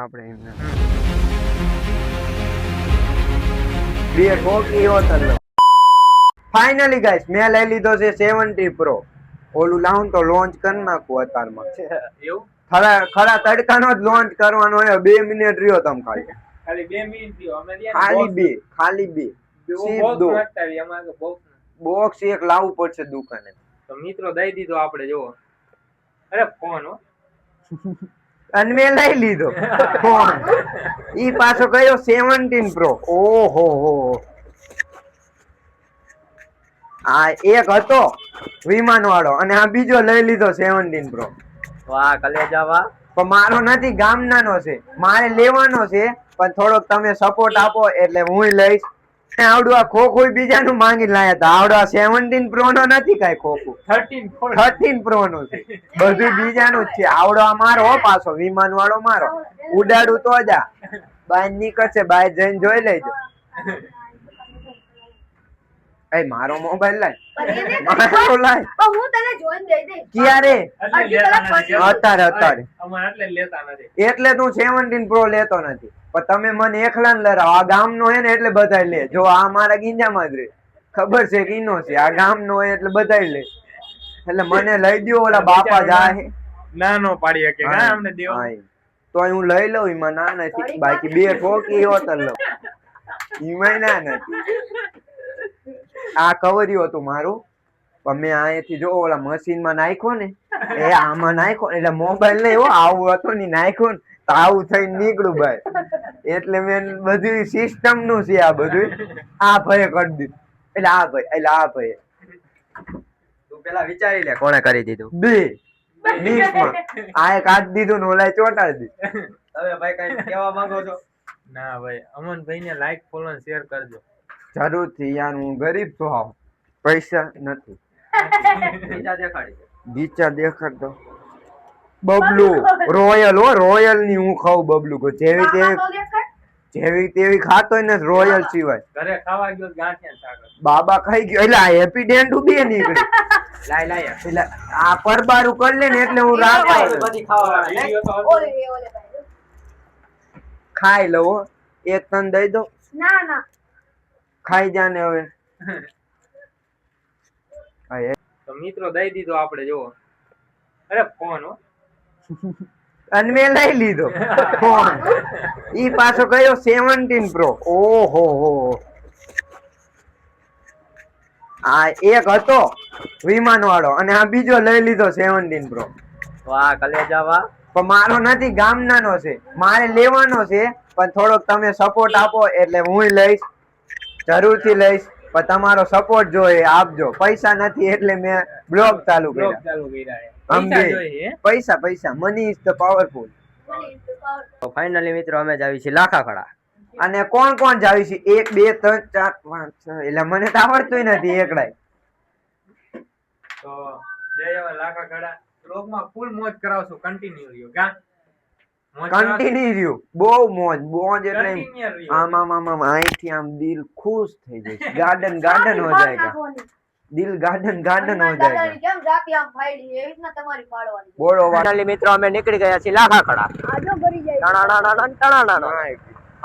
આપણે એમને બે ઠોકી હોતલ ફાઇનલી ગાઈસ મેં લઈ લીધો છે 70 પ્રો ઓલું લાવું તો લોન્ચ કરી નાખું અત્યારમાં એવું ખરા તડકાનો જ લોન્ચ કરવાનો હોય 2 મિનિટ રહ્યો તમ ખાલી ખાલી 2 મિનિટ થયો અમે ખાલી બે બોક્સ એક લાવવું પડશે દુકાને તો મિત્રો દઈ દીધો આપણે જો અરે ફોન હો અને મેં લઈ લીધો ફોન ઈ પાછો કયો 17 પ્રો ઓહો હો આ એક હતો વિમાન વાળો અને આ બીજો લઈ લીધો 17 પ્રો વાહ કલેજા વાહ પણ મારો નથી ગામનાનો છે મારે લેવાનો છે પણ થોડોક તમે સપોર્ટ આપો એટલે હું લઈશ આવડું આ ખોખું બીજાનું માંગી લાયા હતા આવડું આ 17 પ્રો નો નથી કઈ ખોખું 13 પ્રો નું છે બધું બીજાનું જ છે આવડો આ મારો હો પાછો વિમાન વાળો મારો ઉડાડું તો જ બહાર નીકળશે બહાર જઈને જોઈ લેજો એ મારો મોબાઈલ લાય મારો લાય હું તને જોઈન દઈ દે ક્યારે અત્યારે અમારે લેતા નથી એટલે તું 17 પ્રો લેતો નથી પણ તમે મને એકલા ને લડાવો આ ગામ નો હે ને એટલે બધા લે જો આ મારા ગીંજામાં જ રે ખબર છે કીનો છે આ ગામ નો હોય એટલે બધા લે એટલે મને લઈ દો ઓલા બાપા જાય ના નો પાડી શકે ના અમને દેવો તો હું લઈ લઉં એમાં ના નથી બાકી બે ઠોકી હોતલ લઉં એમાં ના નથી આ કવર્યું હતું મારું પણ મેં અહીંયાથી જો ઓલા મશીન માં નાખ્યો ને એ આમાં નાખ્યો એટલે મોબાઈલ નહીં હો આવું હતું ને નાખ્યો ને તો આવું થઈને નીકળું ભાઈ એટલે મેં બધું સિસ્ટમ નું છે આ બધું આ ભાઈ કરી દીધું એટલે આ ભાઈ તું પેલા વિચારી લે કોણે કરી દીધું બે ડીશમાં આ કાઢી દીધું ને ઓલા ચોટાડી દીધું હવે ભાઈ કઈ કહેવા માંગો છો ના ભાઈ અમન ભાઈ ને લાઈક ફોલો અને શેર કરજો જરૂરથી યાર હું ગરીબ છું હાવ પૈસા નથી ગીચા દેખાડતો બબલુ રોયલ હો રોયલ ની હું ખાઉં બબલુ કો જેવી તેવી ખાતો ને રોયલ સિવાય ઘરે ખાવા ગયો ગાંઠિયા શાક બાબા ખાઈ ગયો એટલે આ હેપી ડેન્ટ બે નીકળી લાય એટલે આ પરબારું કરી લે ને એટલે હું રાત બધી ખાવા ખાઈ લઉં એક તન દઈ દો ના ના ખાઈ જાને હવે તો મિત્રો દઈ દીધો આપણે જો અરે ફોન હો અને મેં લઈ લીધો ફોન ઈ પાછો કયો 17 પ્રો ઓહો હો આ એક હતો વિમાન વાળો અને આ બીજો લઈ લીધો 17 પ્રો વાહ કલેજા વાહ પણ મારો નથી ગામનાનો છે મારે લેવાનો છે પણ થોડોક તમે સપોર્ટ આપો એટલે હું લઈશ જરૂરથી લઈશ પણ તમારો સપોર્ટ જોઈએ આપજો પૈસા નથી એટલે મેં બ્લોગ ચાલુ કર્યા પૈસા મની ઇઝ ધ પાવરફુલ તો ફાઇનલી મિત્રો અમે જ આવી છીએ લાખા ખડા અને કોણ જાવી છે 1 2 3 4 5 6 એટલે મને તો આવડતું નથી એકડાય તો જય લાખા ખડા બ્લોગમાં ફૂલ મોજ કરાવશું કન્ટિન્યુ રહ્યો કા કન્ટિન્યુ બહુ મોજ એટલે આમ અહીંથી આમ દિલ ખુશ થઈ જાય ગાર્ડન હો જાયગા દિલ ગાર્ડન હો જાયગા કેમ રાતી આમ ફાઈડી એવી રીતના તમારી પાડવાની બોલો ફાઇનલી મિત્રો અમે નીકળી ગયા છીએ લાખા ખડા આજો ભરી જાય ટણાણાણા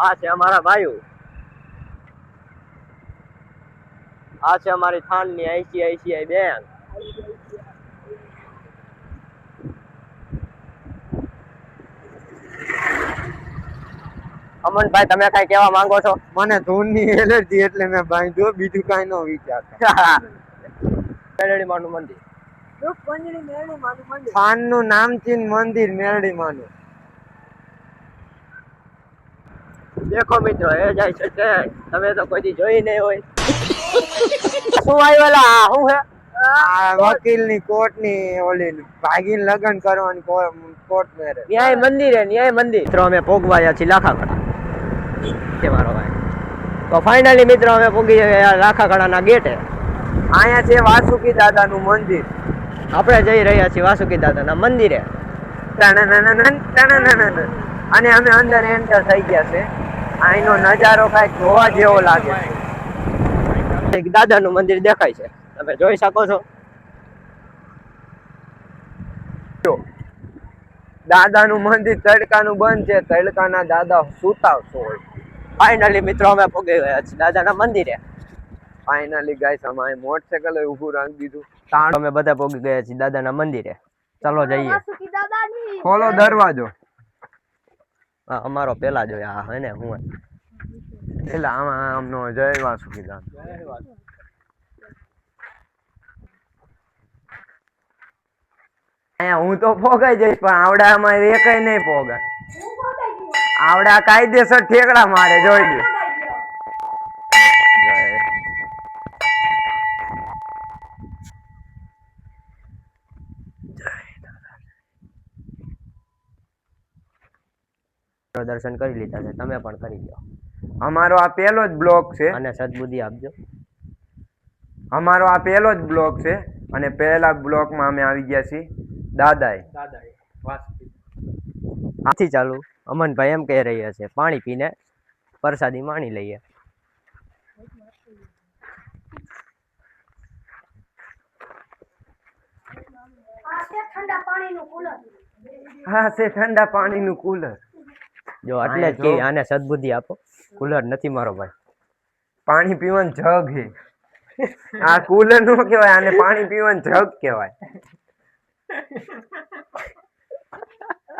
આ છે અમારા ભાઈઓ આ છે અમારી થાનની આઈસીઆઈસીઆઈ બેંક અમનભાઈ તમે કઈ કહેવા માંગો છો મને ધૂળની એલર્જી એટલે મેં બાંધ્યો બીજું કઈ નો વિચાર મેરડી માનું મંદિર ખાન નું નામ છે મંદિર મેરડી માનું દેખો મિત્રો એ જાય છે તમે તો કોઈ દી જોઈ નહીં હોય શું આવેલા શું હે વકીલ ની કોર્ટ ની ઓલી ભાગીને લગ્ન કરવાની કોર્ટ મેરેજ ન્યાય મંદિર મિત્રો અમે પોગવાયા છીએ લાખા ખડા છે મારો ભાઈ તો ફાઇનલી મિત્રો અમે પોગી ગયા લાખા ખડાના ગેટે અહીંયા છે વાસુકી દાદા નું મંદિર આપણે જઈ રહ્યા છીએ વાસુકી દાદાના મંદિરે અને અમે અંદર એન્ટર થઈ ગયા છે અહીંનો નજારો કઈક જોવા જેવો લાગે છે દાદાનું મંદિર દેખાય છે તમે જોઈ શકો છો દાદાનું મંદિર તડકાનું બંધ છે, તડકાના દાદા સુતા હોય. ફાઇનલી મિત્રો અમે પહોંચી ગયા છીએ દાદાના મંદિરે. ફાઇનલી ગાઈસ અમારે મોટરસાઇકલ ઊભું રાખી દીધું. તાણ અમે બધા પહોંચી ગયા છીએ દાદાના મંદિરે. ચાલો જઈએ. વાસુકી દાદાની ખોલો દરવાજો. હા, અમારો પેલા જોયા હા હે ને હું એટલે આમાં આમનો જય વાસુકી દાદા. અહીંયા હું તો પોગાઈ જઈશ પણ આવડામાં એકેય નહીં પોગાય. હું પોગાઈ ગયો. આવડા કાયદેસર ઠેકડા મારે જોઈ લે. પોગાઈ ગયો. દર્શન કરી લીધા છે, તમે પણ કરી લો. અમારો આ પહેલો જ બ્લોક છે. અને સદબુદ્ધિ આપજો. અમારો આ પહેલો જ બ્લોક છે અને પહેલા બ્લોકમાં અમે આવી ગયા છીએ દાદાએ. આથી ચાલુ અમનભાઈ એમ કહી રહ્યા છે પાણી પીને પ્રસાદી માણી લઈએ. આ છે ઠંડા પાણીનું કુલર. હા છે ઠંડા પાણીનું કુલર. જો એટલે જ કે આને સદબુદ્ધિ આપો. કુલર નથી મારો ભાઈ, પાણી પીવાનું જગ છે. આ કુલર નો કહેવાય, આને પાણી પીવાનું જગ કહેવાય.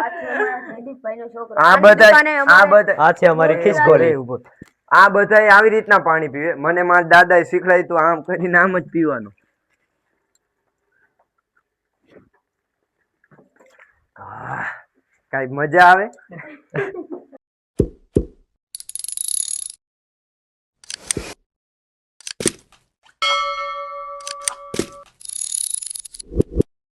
આ છે અમારા જયદીપભાઈનો છોકરો. આ આની બધા દુકાને આ અમારે બધા આ છે અમારી ખિસકોલી. ઉભો. આ બધા આવી રીતના પાણી પીવે. મને મારા દાદાએ શીખડાયું તું આમ કરીને આમ જ પીવાનું. કઈ મજા આવે.